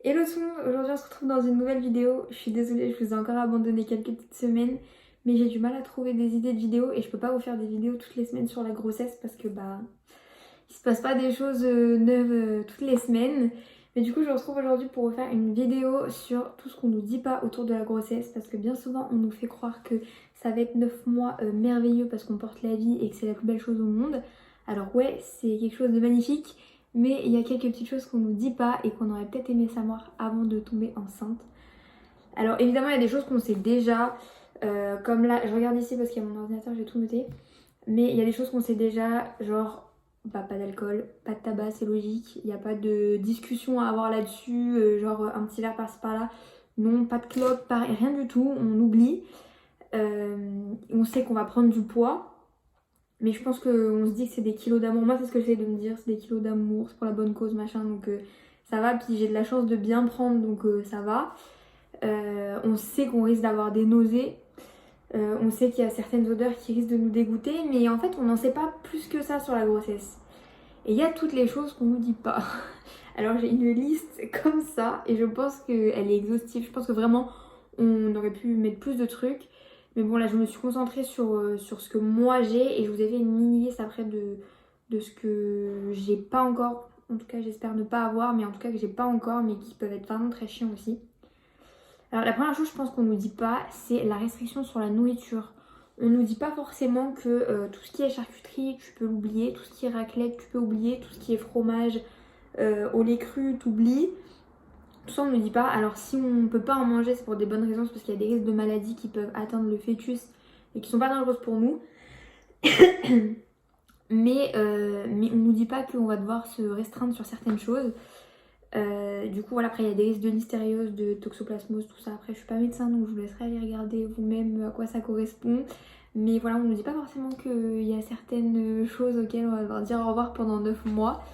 Hello tout le monde, aujourd'hui on se retrouve dans une nouvelle vidéo. Je suis désolée, je vous ai encore abandonné quelques petites semaines, mais j'ai du mal à trouver des idées de vidéos et je peux pas vous faire des vidéos toutes les semaines sur la grossesse parce que il se passe pas des choses neuves toutes les semaines. Mais du coup je vous retrouve aujourd'hui pour vous faire une vidéo sur tout ce qu'on nous dit pas autour de la grossesse parce que bien souvent on nous fait croire que ça va être 9 mois merveilleux parce qu'on porte la vie et que c'est la plus belle chose au monde. Alors ouais, c'est quelque chose de magnifique. Mais il y a quelques petites choses qu'on nous dit pas et qu'on aurait peut-être aimé savoir avant de tomber enceinte. Alors évidemment il y a des choses qu'on sait déjà, comme là, je regarde ici parce qu'il y a mon ordinateur, j'ai tout noté. Mais il y a des choses qu'on sait déjà, genre pas d'alcool, pas de tabac, c'est logique. Il n'y a pas de discussion à avoir là-dessus, genre un petit verre par-ci par-là. Non, pas de clope, rien du tout, on oublie. On sait qu'on va prendre du poids. Mais je pense qu'on se dit que c'est des kilos d'amour. Moi, c'est ce que j'essaie de me dire, c'est des kilos d'amour, c'est pour la bonne cause, machin. Donc ça va. Puis j'ai de la chance de bien prendre, donc ça va. On sait qu'on risque d'avoir des nausées. On sait qu'il y a certaines odeurs qui risquent de nous dégoûter. Mais en fait, on n'en sait pas plus que ça sur la grossesse. Et il y a toutes les choses qu'on nous dit pas. Alors j'ai une liste comme ça et je pense qu'elle est exhaustive. Je pense que vraiment on aurait pu mettre plus de trucs. Mais bon là je me suis concentrée sur ce que moi j'ai et je vous ai fait une mini liste après de ce que j'ai pas encore. En tout cas j'espère ne pas avoir, mais en tout cas que j'ai pas encore, mais qui peuvent être vraiment très chiants aussi. Alors la première chose je pense qu'on nous dit pas, c'est la restriction sur la nourriture. On nous dit pas forcément que tout ce qui est charcuterie, tu peux l'oublier, tout ce qui est raclette, tu peux oublier, tout ce qui est fromage, au lait cru, t'oublies. Tout ça on ne nous dit pas. Alors si on ne peut pas en manger, c'est pour des bonnes raisons, c'est parce qu'il y a des risques de maladies qui peuvent atteindre le fœtus et qui sont pas dangereuses pour nous. Mais on ne nous dit pas qu'on va devoir se restreindre sur certaines choses. Du coup voilà, après il y a des risques de listériose, de toxoplasmose, tout ça. Après je suis pas médecin donc je vous laisserai aller regarder vous-même à quoi ça correspond. Mais voilà, on nous dit pas forcément qu'il y a certaines choses auxquelles on va devoir dire au revoir pendant 9 mois.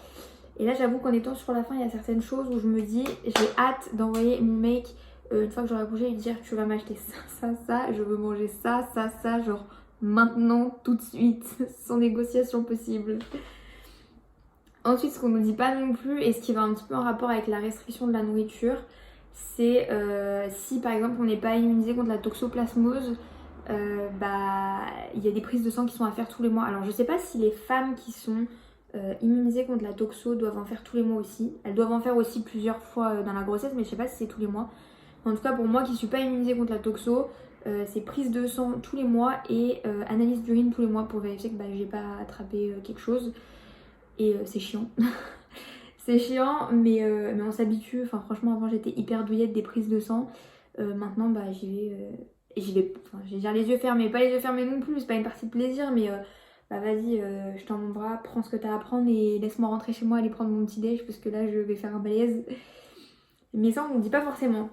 Et là j'avoue qu'en étant sur la fin, il y a certaines choses où je me dis j'ai hâte d'envoyer mon mec une fois que j'aurai accouché lui dire tu vas m'acheter ça, je veux manger ça, genre maintenant, tout de suite, sans négociation possible. Ensuite, ce qu'on nous dit pas non plus, et ce qui va un petit peu en rapport avec la restriction de la nourriture, c'est si par exemple on n'est pas immunisé contre la toxoplasmose, il y a des prises de sang qui sont à faire tous les mois. Alors je sais pas si les femmes qui sont immunisées contre la toxo doivent en faire tous les mois aussi. Elles doivent en faire aussi plusieurs fois dans la grossesse, mais je sais pas si c'est tous les mois. En tout cas pour moi qui suis pas immunisée contre la toxo, c'est prise de sang tous les mois et analyse d'urine tous les mois pour vérifier que j'ai pas attrapé quelque chose. Et c'est chiant. C'est chiant, mais on s'habitue. Enfin, franchement, avant j'étais hyper douillette des prises de sang. Maintenant, j'y vais. J'y vais. Enfin, je vais dire les yeux fermés. Pas les yeux fermés non plus, c'est pas une partie de plaisir, mais vas-y, je tends mon bras, prends ce que t'as à prendre et laisse-moi rentrer chez moi, aller prendre mon petit déj, parce que là je vais faire un malaise. Mais ça, on nous dit pas forcément.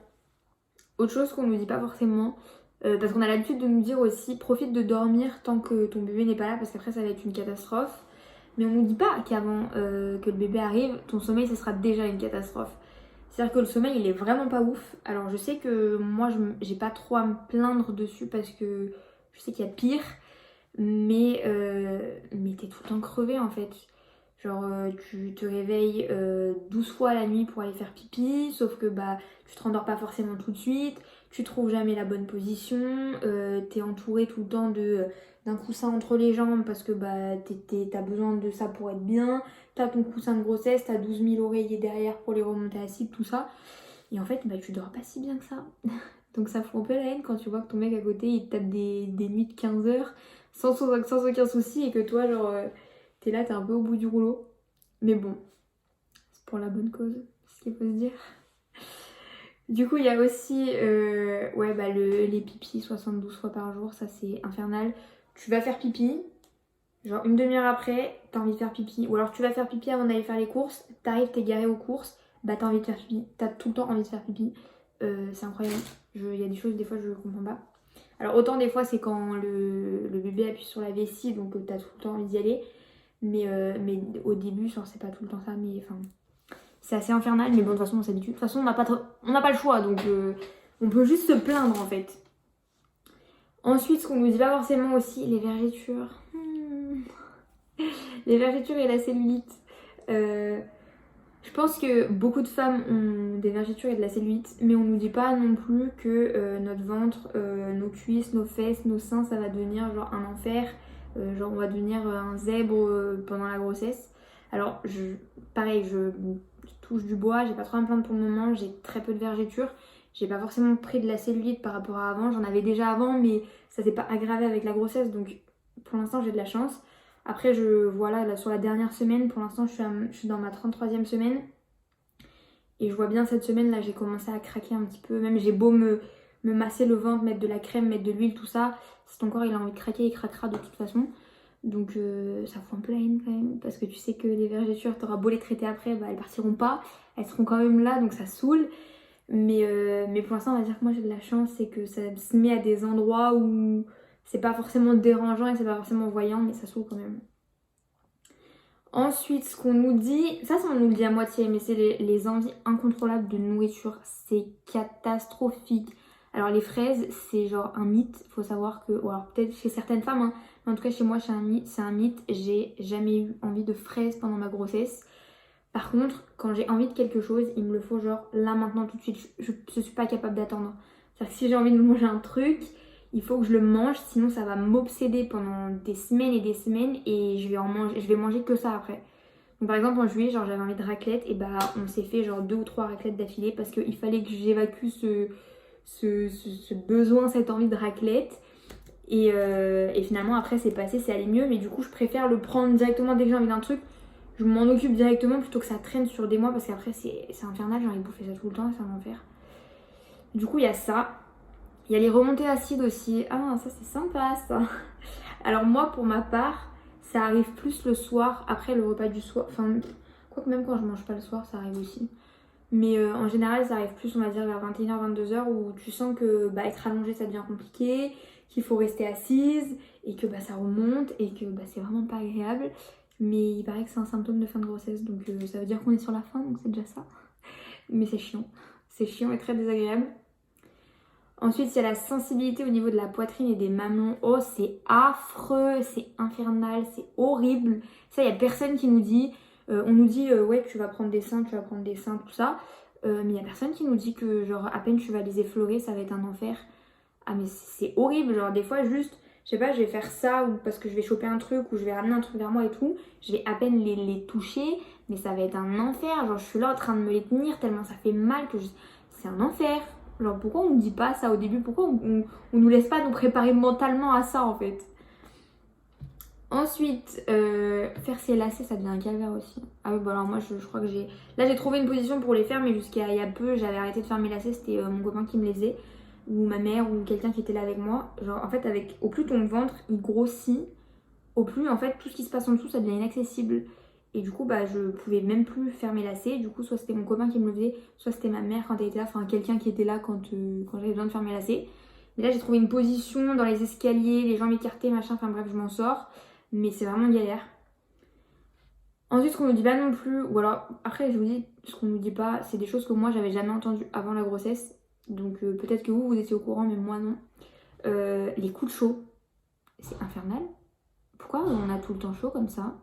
Autre chose qu'on nous dit pas forcément, parce qu'on a l'habitude de nous dire aussi, profite de dormir tant que ton bébé n'est pas là, parce qu'après ça va être une catastrophe. Mais on nous dit pas qu'avant que le bébé arrive, ton sommeil ce sera déjà une catastrophe. C'est-à-dire que le sommeil il est vraiment pas ouf. Alors je sais que moi j'ai pas trop à me plaindre dessus parce que je sais qu'il y a pire, mais t'es tout le temps crevé en fait. Genre tu te réveilles 12 fois la nuit pour aller faire pipi, sauf que tu te rendors pas forcément tout de suite, tu trouves jamais la bonne position, t'es entouré tout le temps d'un coussin entre les jambes parce que t'as besoin de ça pour être bien, t'as ton coussin de grossesse, t'as 12 000 oreillers derrière pour les remonter à cible, tout ça. Et en fait tu dors pas si bien que ça. Donc ça fout un peu la haine quand tu vois que ton mec à côté il te tape des nuits de 15 heures sans aucun souci et que toi genre t'es là, t'es un peu au bout du rouleau. Mais bon, c'est pour la bonne cause, c'est ce qu'il faut se dire. Du coup, il y a aussi les pipis 72 fois par jour, ça c'est infernal. Tu vas faire pipi, genre une demi-heure après, t'as envie de faire pipi. Ou alors tu vas faire pipi avant d'aller faire les courses, t'arrives, t'es garé aux courses, t'as envie de faire pipi, t'as tout le temps envie de faire pipi. C'est incroyable. Il y a des choses, des fois, je comprends pas. Alors autant des fois c'est quand le bébé appuie sur la vessie, donc t'as tout le temps envie d'y aller. Mais au début, genre, c'est pas tout le temps ça, mais enfin, c'est assez infernal, mais bon, de toute façon, on s'habitue. De toute façon, on n'a pas le choix, donc on peut juste se plaindre en fait. Ensuite, ce qu'on nous dit pas forcément aussi, les vergetures. Les vergetures et la cellulite. Je pense que beaucoup de femmes ont des vergetures et de la cellulite, mais on nous dit pas non plus que notre ventre, nos cuisses, nos fesses, nos seins, ça va devenir genre un enfer, genre on va devenir un zèbre pendant la grossesse. Alors pareil, je touche du bois, j'ai pas trop à me plaindre pour le moment, j'ai très peu de vergetures, j'ai pas forcément pris de la cellulite par rapport à avant, j'en avais déjà avant, mais ça s'est pas aggravé avec la grossesse, donc pour l'instant j'ai de la chance. Après, voilà, là, sur la dernière semaine, pour l'instant, je suis dans ma 33e semaine. Et je vois bien cette semaine, là, j'ai commencé à craquer un petit peu. Même j'ai beau me masser le ventre, mettre de la crème, mettre de l'huile, tout ça. Si ton corps il a envie de craquer, il craquera de toute façon. Donc ça fout un peu la haine quand même. Parce que tu sais que les vergetures, t'auras beau les traiter après, bah, elles partiront pas. Elles seront quand même là, donc ça saoule. Mais pour l'instant, on va dire que moi j'ai de la chance, c'est que ça se met à des endroits où c'est pas forcément dérangeant et c'est pas forcément voyant, mais ça saoule quand même. Ensuite, ce qu'on nous dit, ça on nous le dit à moitié, mais c'est les envies incontrôlables de nourriture, c'est catastrophique. Alors les fraises, c'est genre un mythe, faut savoir que, ou alors peut-être chez certaines femmes, hein, mais en tout cas chez moi c'est un mythe, j'ai jamais eu envie de fraises pendant ma grossesse. Par contre, quand j'ai envie de quelque chose, il me le faut genre là maintenant tout de suite, je suis pas capable d'attendre. C'est-à-dire que si j'ai envie de manger un truc, il faut que je le mange, sinon ça va m'obséder pendant des semaines et je vais manger que ça après. Donc par exemple en juillet, genre j'avais envie de raclette et bah on s'est fait genre 2 ou 3 raclettes d'affilée parce qu'il fallait que j'évacue ce besoin, cette envie de raclette. Et finalement après c'est passé, c'est allé mieux, mais du coup je préfère le prendre directement dès que j'ai envie d'un truc. Je m'en occupe directement plutôt que ça traîne sur des mois parce qu'après c'est infernal, j'ai envie de bouffer ça tout le temps et c'est un enfer. Du coup il y a ça. Il y a les remontées acides aussi. Ah, ça c'est sympa ça. Alors moi pour ma part, ça arrive plus le soir, après le repas du soir. Enfin, quoique même quand je mange pas le soir, ça arrive aussi. Mais en général, ça arrive plus, on va dire, vers 21h, 22h où tu sens que bah, être allongé ça devient compliqué, qu'il faut rester assise et que bah, ça remonte et que bah, c'est vraiment pas agréable. Mais il paraît que c'est un symptôme de fin de grossesse, donc ça veut dire qu'on est sur la fin, donc c'est déjà ça. Mais c'est chiant. C'est chiant et très désagréable. Ensuite, il y a la sensibilité au niveau de la poitrine et des mamelons. Oh, c'est affreux, c'est infernal, c'est horrible. Ça, il n'y a personne qui nous dit. On nous dit, ouais, tu vas prendre des seins, tout ça. Mais il n'y a personne qui nous dit que, genre, à peine tu vas les effleurer, ça va être un enfer. Ah, mais c'est horrible. Genre, des fois, juste, je sais pas, je vais faire ça ou parce que je vais choper un truc ou je vais ramener un truc vers moi et tout. Je vais à peine les toucher, mais ça va être un enfer. Genre, je suis là en train de me les tenir tellement ça fait mal que c'est un enfer. Genre pourquoi on ne dit pas ça au début? Pourquoi on nous laisse pas nous préparer mentalement à ça en fait? Ensuite, faire ses lacets ça devient un calvaire aussi. Ah oui bah alors moi je crois que j'ai... Là j'ai trouvé une position pour les faire mais jusqu'à il y a peu j'avais arrêté de faire mes lacets. C'était mon copain qui me les faisait ou ma mère ou quelqu'un qui était là avec moi. Genre en fait au plus ton ventre il grossit, au plus en fait tout ce qui se passe en dessous ça devient inaccessible. Et du coup bah je pouvais même plus faire mes lacets. Du coup soit c'était mon copain qui me le faisait, soit c'était ma mère quand elle était là, enfin quelqu'un qui était là quand j'avais besoin de faire mes lacets. Mais là j'ai trouvé une position dans les escaliers, les jambes écartées, machin, enfin bref je m'en sors. Mais c'est vraiment galère. Ensuite ce qu'on nous dit pas non plus, ou alors après je vous dis ce qu'on nous dit pas, c'est des choses que moi j'avais jamais entendues avant la grossesse. Donc peut-être que vous étiez au courant mais moi non. Les coups de chaud, c'est infernal. Pourquoi on a tout le temps chaud comme ça?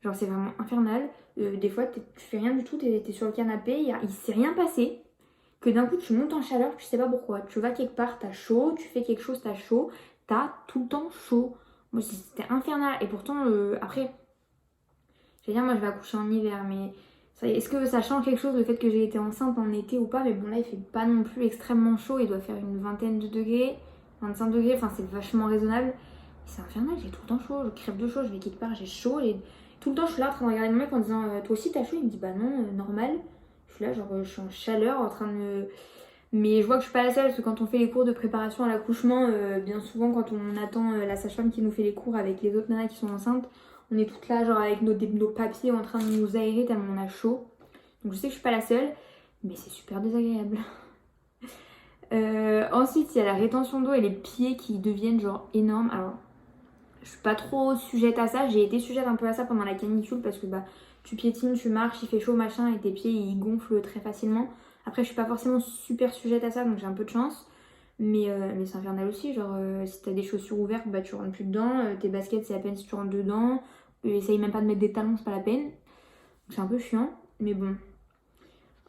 Genre c'est vraiment infernal. Des fois tu fais rien du tout, t'es sur le canapé, il s'est rien passé. Que d'un coup tu montes en chaleur, tu sais pas pourquoi. Tu vas quelque part, t'as chaud, tu fais quelque chose, t'as chaud, t'as tout le temps chaud. Moi c'était infernal. Et pourtant après, je veux dire moi je vais accoucher en hiver, mais est-ce que ça change quelque chose le fait que j'ai été enceinte en été ou pas? Mais bon là il fait pas non plus extrêmement chaud, il doit faire une vingtaine de degrés, 25 degrés, enfin c'est vachement raisonnable. C'est infernal, j'ai tout le temps chaud, je crève de chaud, je vais quelque part, j'ai chaud, tout le temps je suis là en train de regarder mon mec en disant toi aussi t'as chaud? Il me dit bah non, normal. Je suis là genre je suis en chaleur en train de me... Mais je vois que je suis pas la seule parce que quand on fait les cours de préparation à l'accouchement, bien souvent quand on attend la sage-femme qui nous fait les cours avec les autres nanas qui sont enceintes, on est toutes là genre avec nos papiers en train de nous aérer tellement on a chaud. Donc je sais que je suis pas la seule, mais c'est super désagréable. Ensuite il y a la rétention d'eau et les pieds qui deviennent genre énormes. Alors je suis pas trop sujette à ça, j'ai été sujette un peu à ça pendant la canicule parce que bah tu piétines, tu marches, il fait chaud machin et tes pieds ils gonflent très facilement. Après je suis pas forcément super sujette à ça donc j'ai un peu de chance. Mais c'est infernal aussi, genre si t'as des chaussures ouvertes bah tu rentres plus dedans, tes baskets c'est à peine si tu rentres dedans, essaye même pas de mettre des talons c'est pas la peine. Donc c'est un peu chiant. Mais bon.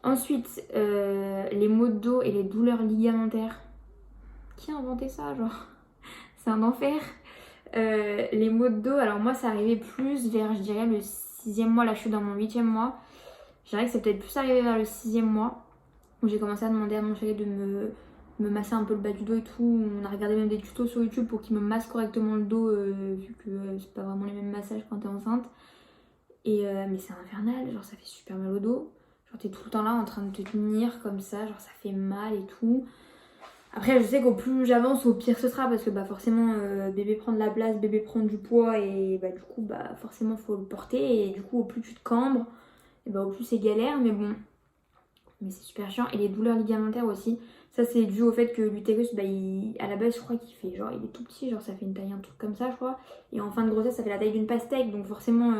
Ensuite, les maux de dos et les douleurs ligamentaires. Qui a inventé ça, genre? C'est un enfer. Les maux de dos, alors moi ça arrivait plus vers, je dirais, le 6e mois. Là je suis dans mon 8e mois. Je dirais que c'est peut-être plus arrivé vers le 6e mois où j'ai commencé à demander à mon chéri de me masser un peu le bas du dos et tout. On a regardé même des tutos sur YouTube pour qu'il me masse correctement le dos, vu que c'est pas vraiment les mêmes massages quand t'es enceinte. Mais c'est infernal, genre ça fait super mal au dos. Genre t'es tout le temps là en train de te tenir comme ça, genre ça fait mal et tout. Après je sais qu'au plus j'avance au pire ce sera parce que bah forcément bébé prend de la place, bébé prend du poids et bah du coup bah forcément faut le porter et du coup au plus tu te cambres et bah au plus c'est galère mais bon. Mais c'est super chiant et les douleurs ligamentaires aussi. Ça c'est dû au fait que l'utérus bah à la base je crois qu'il fait genre il est tout petit, genre ça fait une taille un truc comme ça je crois. Et en fin de grossesse ça fait la taille d'une pastèque donc forcément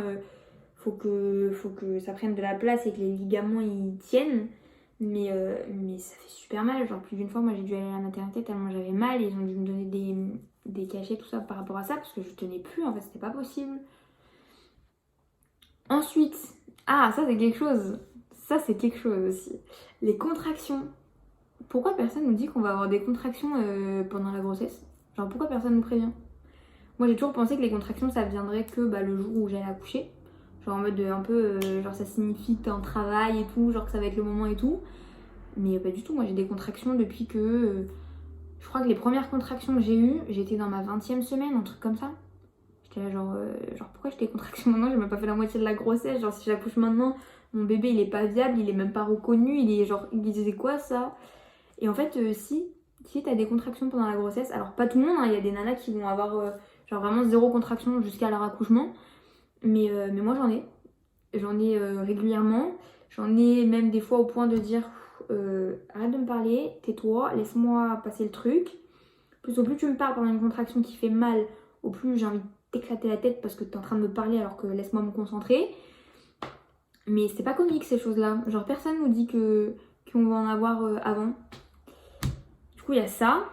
faut que ça prenne de la place et que les ligaments ils tiennent. Mais ça fait super mal. Genre plus d'une fois, moi j'ai dû aller à la maternité tellement j'avais mal. Ils ont dû me donner des cachets, tout ça par rapport à ça. Parce que je tenais plus, en fait, c'était pas possible. Ensuite, ah, ça c'est quelque chose. Ça c'est quelque chose aussi. Les contractions. Pourquoi personne nous dit qu'on va avoir des contractions pendant la grossesse? Genre pourquoi personne nous prévient? Moi j'ai toujours pensé que les contractions ça viendrait que bah, le jour où j'allais accoucher. Genre en mode un peu, genre ça signifie que t'es en travail et tout, genre que ça va être le moment et tout. Mais pas du tout, moi j'ai des contractions depuis que... je crois que les premières contractions que j'ai eues, j'étais dans ma 20e semaine, un truc comme ça. J'étais là genre pourquoi j'ai des contractions maintenant? J'ai même pas fait la moitié de la grossesse. Genre si j'accouche maintenant, mon bébé il est pas viable, il est même pas reconnu, il est genre... il disait quoi ça? Et en fait si t'as des contractions pendant la grossesse, alors pas tout le monde, hein, il y a des nanas qui vont avoir genre vraiment 0 contraction jusqu'à leur accouchement. Mais moi j'en ai régulièrement. J'en ai même des fois au point de dire arrête de me parler, tais-toi, laisse-moi passer le truc. Plus au plus tu me parles pendant une contraction qui fait mal, au plus j'ai envie de t'éclater la tête parce que t'es en train de me parler alors que laisse-moi me concentrer. Mais c'est pas comique ces choses-là. Genre personne nous dit qu'on va en avoir avant. Du coup il y a ça.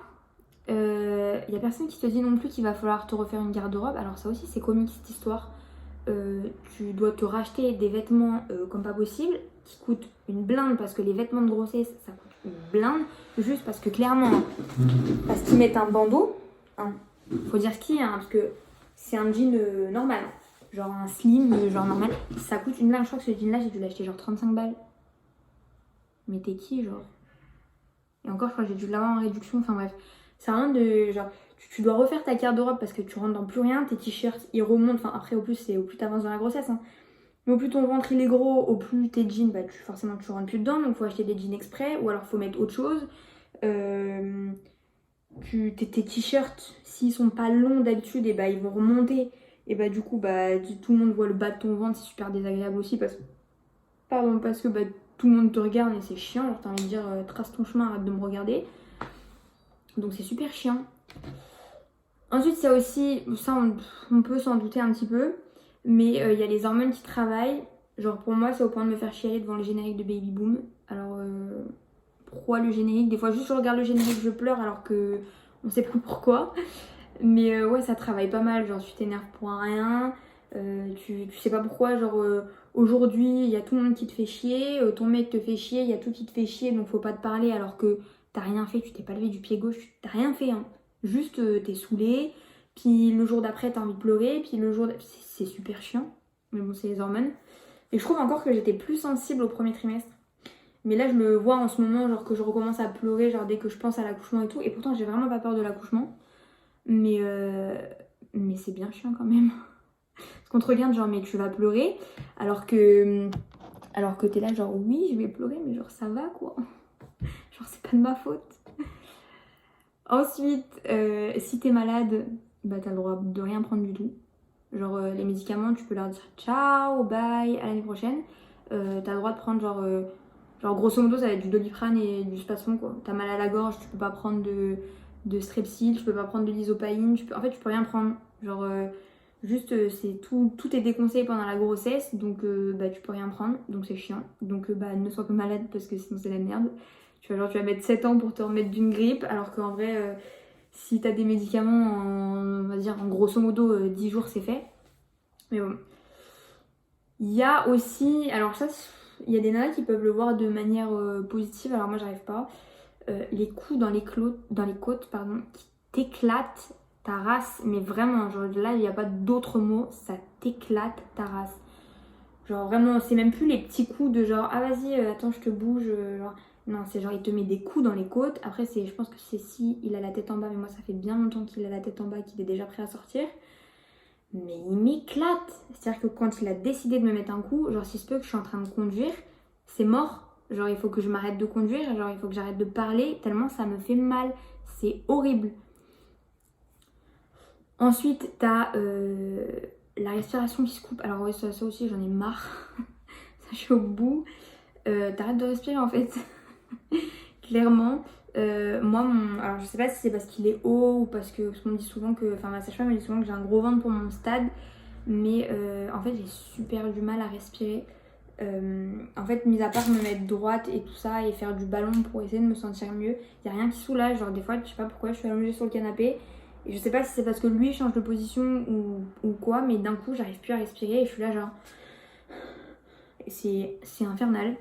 Il y a personne qui te dit non plus qu'il va falloir te refaire une garde-robe. Alors ça aussi c'est comique cette histoire. Tu dois te racheter des vêtements comme pas possible qui coûtent une blinde parce que les vêtements de grossesse ça coûte une blinde juste parce que clairement parce qu'ils mettent un bandeau hein, faut dire ce qu'il y a hein, parce que c'est un jean normal genre un slim genre normal ça coûte une blinde. Je crois que ce jean là j'ai dû l'acheter genre 35 balles mais t'es qui genre et encore je crois que j'ai dû l'avoir en réduction enfin bref c'est rien de genre tu dois refaire ta garde-robe parce que tu rentres dans plus rien, tes t-shirts ils remontent, enfin après au plus c'est au plus t'avances dans la grossesse hein. Mais au plus ton ventre il est gros, au plus tes jeans, bah forcément tu rentres plus dedans, donc faut acheter des jeans exprès ou alors faut mettre autre chose. Tes t-shirts, s'ils sont pas longs d'habitude, et bah ils vont remonter. Et bah du coup bah tout le monde voit le bas de ton ventre, c'est super désagréable aussi parce que bah tout le monde te regarde et c'est chiant, genre t'as envie de dire trace ton chemin, arrête de me regarder. Donc c'est super chiant. Ensuite, il y a aussi, ça on peut s'en douter un petit peu, mais il y a les hormones qui travaillent. Genre pour moi, c'est au point de me faire chialer devant le générique de Baby Boom. Alors, pourquoi le générique? Des fois, juste je regarde le générique, je pleure alors que on sait plus pourquoi. Mais ouais, ça travaille pas mal. Genre, tu t'énerves pour un rien. Tu sais pas pourquoi. Genre, aujourd'hui, il y a tout le monde qui te fait chier. Ton mec te fait chier. Il y a tout qui te fait chier. Donc, faut pas te parler alors que t'as rien fait. Tu t'es pas levé du pied gauche. T'as rien fait. Hein. Juste, t'es saoulé. Puis le jour d'après, t'as envie de pleurer. Puis le jour d'après, c'est super chiant. Mais bon, c'est les hormones. Et je trouve encore que j'étais plus sensible au premier trimestre. Mais là, je le vois en ce moment, genre que je recommence à pleurer, genre dès que je pense à l'accouchement et tout. Et pourtant, j'ai vraiment pas peur de l'accouchement. Mais c'est bien chiant quand même. Parce qu'on te regarde genre mais tu vas pleurer alors que t'es là genre oui je vais pleurer mais genre ça va quoi. Genre c'est pas de ma faute. Ensuite si t'es malade bah t'as le droit de rien prendre du tout. Genre les médicaments tu peux leur dire ciao bye à l'année prochaine. T'as le droit de prendre genre grosso modo ça va être du Doliprane et du Spasfon quoi. T'as mal à la gorge tu peux pas prendre de Strepsil, tu peux pas prendre de l'isopaïne, en fait tu peux rien prendre. Genre juste c'est tout est déconseillé pendant la grossesse donc bah tu peux rien prendre donc c'est chiant. Donc bah ne sois pas malade parce que sinon c'est la merde. Tu vas mettre 7 ans pour te remettre d'une grippe alors qu'en vrai si t'as des médicaments on va dire en grosso modo 10 jours c'est fait. Mais bon. Il y a aussi, alors ça il y a des nanas qui peuvent le voir de manière positive, alors moi j'arrive pas. Les coups dans les côtes, pardon, qui t'éclatent ta race, mais vraiment, genre là il n'y a pas d'autre mot, ça t'éclate ta race. Genre vraiment, c'est même plus les petits coups de genre ah vas-y, attends je te bouge, genre. Non, c'est genre il te met des coups dans les côtes. Après, je pense que c'est si il a la tête en bas, mais moi ça fait bien longtemps qu'il a la tête en bas, qu'il est déjà prêt à sortir. Mais il m'éclate. C'est-à-dire que quand il a décidé de me mettre un coup, genre si se peut que je suis en train de conduire, c'est mort. Genre il faut que je m'arrête de conduire, genre il faut que j'arrête de parler, tellement ça me fait mal. C'est horrible. Ensuite, t'as la respiration qui se coupe. Alors ouais, ça aussi j'en ai marre. Ça, je suis au bout. T'arrêtes de respirer en fait. Clairement. Moi, alors je sais pas si c'est parce qu'il est haut ou parce qu'on me dit souvent que, enfin ma sage-femme me dit souvent que j'ai un gros ventre pour mon stade, mais en fait j'ai super du mal à respirer. En fait, mis à part me mettre droite et tout ça et faire du ballon pour essayer de me sentir mieux, il y a rien qui soulage. Genre des fois, je sais pas pourquoi, je suis allongée sur le canapé et je sais pas si c'est parce que lui change de position ou quoi, mais d'un coup j'arrive plus à respirer et je suis là genre c'est infernal.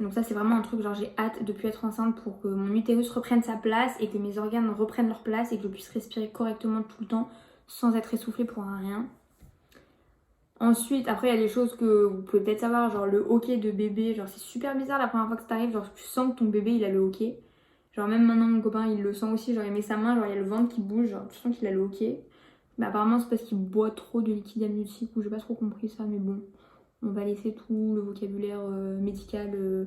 Donc ça c'est vraiment un truc, genre j'ai hâte de plus être enceinte pour que mon utérus reprenne sa place et que mes organes reprennent leur place et que je puisse respirer correctement tout le temps sans être essoufflée pour un rien. Ensuite, après il y a des choses que vous pouvez peut-être savoir, genre le hoquet de bébé, genre c'est super bizarre la première fois que ça t'arrive, genre tu sens que ton bébé il a le hoquet. Genre même maintenant mon copain il le sent aussi, genre il met sa main, genre il y a le ventre qui bouge, genre tu sens qu'il a le hoquet. Mais apparemment c'est parce qu'il boit trop de liquide amniotique ou j'ai pas trop compris ça, mais bon, on va laisser tout le vocabulaire médical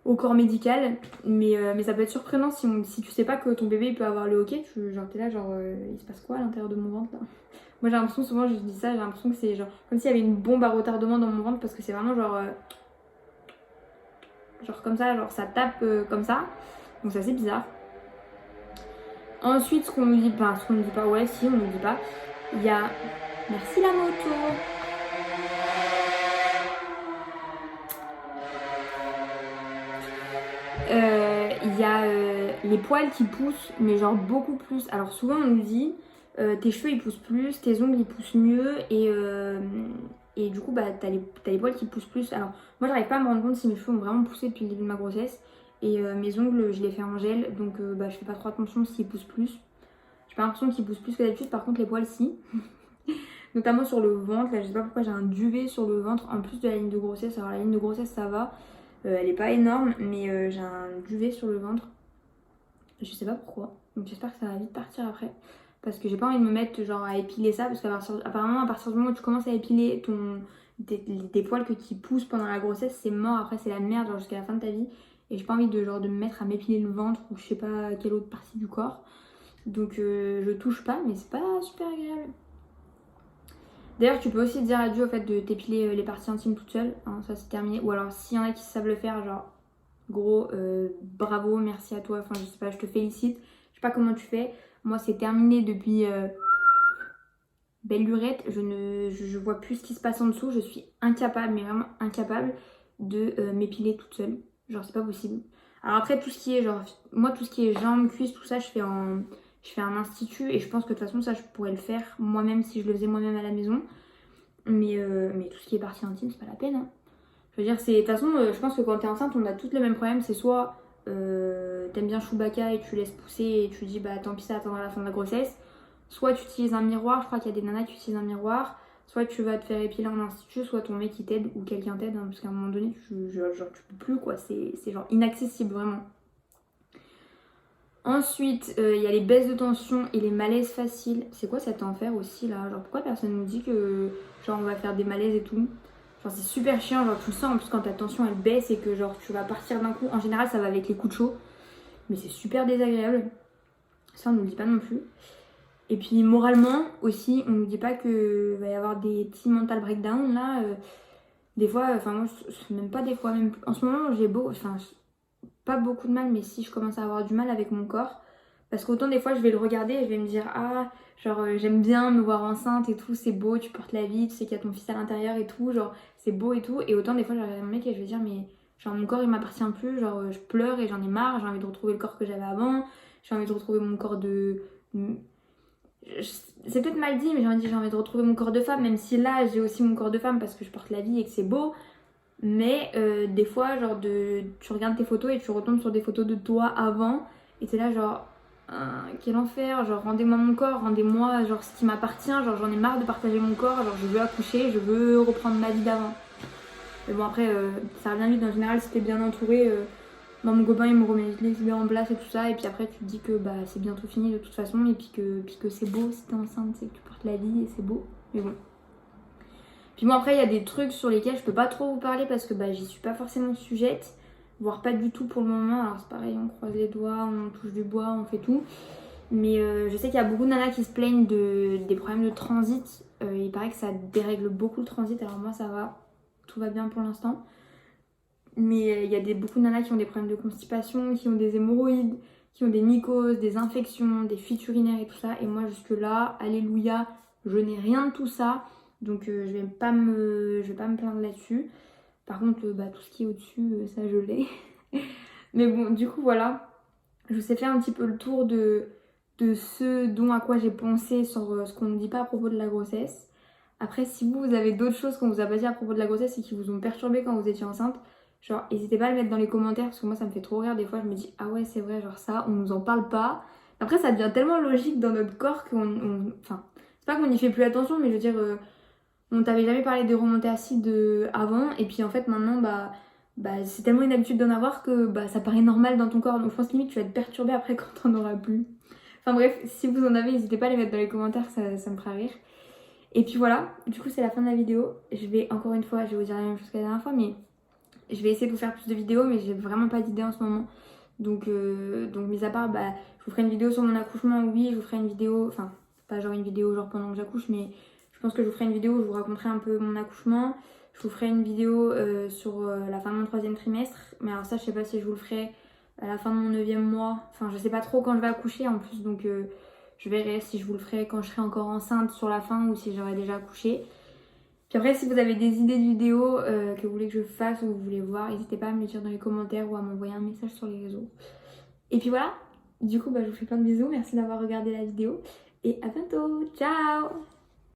au corps médical, mais ça peut être surprenant si tu sais pas que ton bébé il peut avoir le hoquet, genre t'es là genre il se passe quoi à l'intérieur de mon ventre là. Moi j'ai l'impression, souvent je dis ça, j'ai l'impression que c'est genre comme s'il y avait une bombe à retardement dans mon ventre parce que c'est vraiment genre comme ça, genre ça tape comme ça, donc c'est assez bizarre. Ensuite ce qu'on nous dit pas, ouais si on nous dit pas, il y a, merci la moto. Il y a les poils qui poussent, mais genre beaucoup plus. Alors souvent on nous dit tes cheveux ils poussent plus, tes ongles ils poussent mieux et du coup bah t'as les poils qui poussent plus. Alors moi j'arrive pas à me rendre compte si mes cheveux ont vraiment poussé depuis le début de ma grossesse et mes ongles je les fais en gel donc bah je fais pas trop attention s'ils poussent plus. J'ai pas l'impression qu'ils poussent plus que d'habitude, par contre les poils si. Notamment sur le ventre, là je sais pas pourquoi j'ai un duvet sur le ventre en plus de la ligne de grossesse. Alors la ligne de grossesse ça va. Elle est pas énorme, mais j'ai un duvet sur le ventre. Je sais pas pourquoi. Donc j'espère que ça va vite partir après. Parce que j'ai pas envie de me mettre genre à épiler ça. Parce qu'apparemment, à partir du moment où tu commences à épiler tes poils qui poussent pendant la grossesse, c'est mort. Après, c'est la merde genre, jusqu'à la fin de ta vie. Et j'ai pas envie de me mettre à m'épiler le ventre ou je sais pas quelle autre partie du corps. Donc je touche pas, mais c'est pas super agréable. D'ailleurs, tu peux aussi dire adieu au fait de t'épiler les parties intimes toute seule, hein, ça c'est terminé. Ou alors, s'il y en a qui savent le faire, genre, gros, bravo, merci à toi, enfin, je sais pas, je te félicite. Je sais pas comment tu fais. Moi, c'est terminé depuis belle lurette. Je vois plus ce qui se passe en dessous. Je suis incapable, mais vraiment incapable de m'épiler toute seule. Genre, c'est pas possible. Alors, après, tout ce qui est, genre, moi, tout ce qui est jambes, cuisses, tout ça, je fais un institut et je pense que de toute façon ça je pourrais le faire moi-même si je le faisais moi-même à la maison. Mais tout ce qui est partie intime, c'est pas la peine. Hein. Je veux dire, de toute façon, je pense que quand t'es enceinte, on a toutes le même problème. C'est soit t'aimes bien Chewbacca et tu laisses pousser et tu dis bah tant pis, ça attendra la fin de la grossesse. Soit tu utilises un miroir, je crois qu'il y a des nanas qui utilisent un miroir. Soit tu vas te faire épiler en institut, soit ton mec il t'aide ou quelqu'un t'aide. Hein, parce qu'à un moment donné, genre, tu peux plus quoi. C'est genre inaccessible vraiment. Ensuite, il y a les baisses de tension et les malaises faciles. C'est quoi cet enfer aussi là? Genre pourquoi personne nous dit que genre on va faire des malaises et tout? Genre c'est super chiant, genre tu le sens en plus quand ta tension elle baisse et que genre tu vas partir d'un coup. En général ça va avec les coups de chaud. Mais c'est super désagréable. Ça on nous le dit pas non plus. Et puis moralement aussi, on nous dit pas que va y avoir des petits mental breakdown là. Des fois, enfin moi même pas des fois, même en ce moment j'ai beau. Enfin pas beaucoup de mal, mais si je commence à avoir du mal avec mon corps. Parce qu'autant des fois je vais le regarder et je vais me dire ah genre j'aime bien me voir enceinte et tout, c'est beau, tu portes la vie, tu sais qu'il y a ton fils à l'intérieur et tout, genre c'est beau et tout. Et autant des fois je regarde mon mec et je vais dire mais genre mon corps il m'appartient plus, genre je pleure et j'en ai marre, j'ai envie de retrouver le corps que j'avais avant, j'ai envie de retrouver mon corps de... C'est peut-être mal dit mais j'ai envie de retrouver mon corps de femme, même si là j'ai aussi mon corps de femme parce que je porte la vie et que c'est beau. Mais des fois, genre, tu regardes tes photos et tu retombes sur des photos de toi avant. Et t'es là, genre, quel enfer, genre, rendez-moi mon corps, rendez-moi, genre, ce qui m'appartient. Genre, j'en ai marre de partager mon corps, genre, je veux accoucher, je veux reprendre ma vie d'avant. Mais bon, après, ça revient vite. En général, si t'es bien entouré, moi, mon copain, il me remet les idées en place et tout ça. Et puis après, tu te dis que bah, c'est bientôt fini de toute façon. Et puis que c'est beau, si t'es enceinte, c'est que tu portes la vie et c'est beau. Mais bon. Puis moi, après, il y a des trucs sur lesquels je peux pas trop vous parler parce que bah, j'y suis pas forcément sujette. Voire pas du tout pour le moment. Alors, c'est pareil, on croise les doigts, on touche du bois, on fait tout. Mais je sais qu'il y a beaucoup de nanas qui se plaignent des problèmes de transit. Il paraît que ça dérègle beaucoup le transit. Alors, moi, ça va. Tout va bien pour l'instant. Mais il y a beaucoup de nanas qui ont des problèmes de constipation, qui ont des hémorroïdes, qui ont des mycoses, des infections, des fuites urinaires et tout ça. Et moi jusque là, alléluia, je n'ai rien de tout ça. Donc je vais pas me plaindre là-dessus. Par contre, bah, tout ce qui est au-dessus, ça je l'ai. Mais bon, du coup voilà. Je vous ai fait un petit peu le tour de ce dont à quoi j'ai pensé sur ce qu'on ne dit pas à propos de la grossesse. Après, si vous avez d'autres choses qu'on vous a pas dit à propos de la grossesse et qui vous ont perturbé quand vous étiez enceinte, genre, n'hésitez pas à le mettre dans les commentaires parce que moi, ça me fait trop rire. Des fois, je me dis, ah ouais, c'est vrai, genre ça, on nous en parle pas. Après, ça devient tellement logique dans notre corps enfin, c'est pas qu'on n'y fait plus attention, mais je veux dire, on t'avait jamais parlé de remontée acide avant. Et puis en fait, maintenant, bah c'est tellement une habitude d'en avoir que bah, ça paraît normal dans ton corps. Donc je pense limite, tu vas être perturbée après quand t'en auras plus. Enfin bref, si vous en avez, n'hésitez pas à les mettre dans les commentaires, ça me fera rire. Et puis voilà, du coup, c'est la fin de la vidéo. Je vais, encore une fois, je vais vous dire la même chose que la dernière fois, mais je vais essayer de vous faire plus de vidéos, mais j'ai vraiment pas d'idée en ce moment. Donc mis à part, bah, je vous ferai une vidéo sur mon accouchement, oui, je vous ferai une vidéo, enfin, pas genre une vidéo genre pendant que j'accouche, mais je pense que je vous ferai une vidéo où je vous raconterai un peu mon accouchement. Je vous ferai une vidéo sur la fin de mon 3e trimestre, mais alors ça, je sais pas si je vous le ferai à la fin de mon 9e mois. Enfin, je sais pas trop quand je vais accoucher en plus, donc je verrai si je vous le ferai quand je serai encore enceinte sur la fin ou si j'aurai déjà accouché. Puis après, si vous avez des idées de vidéos que vous voulez que je fasse ou que vous voulez voir, n'hésitez pas à me le dire dans les commentaires ou à m'envoyer un message sur les réseaux. Et puis voilà, du coup, bah, je vous fais plein de bisous. Merci d'avoir regardé la vidéo et à bientôt. Ciao!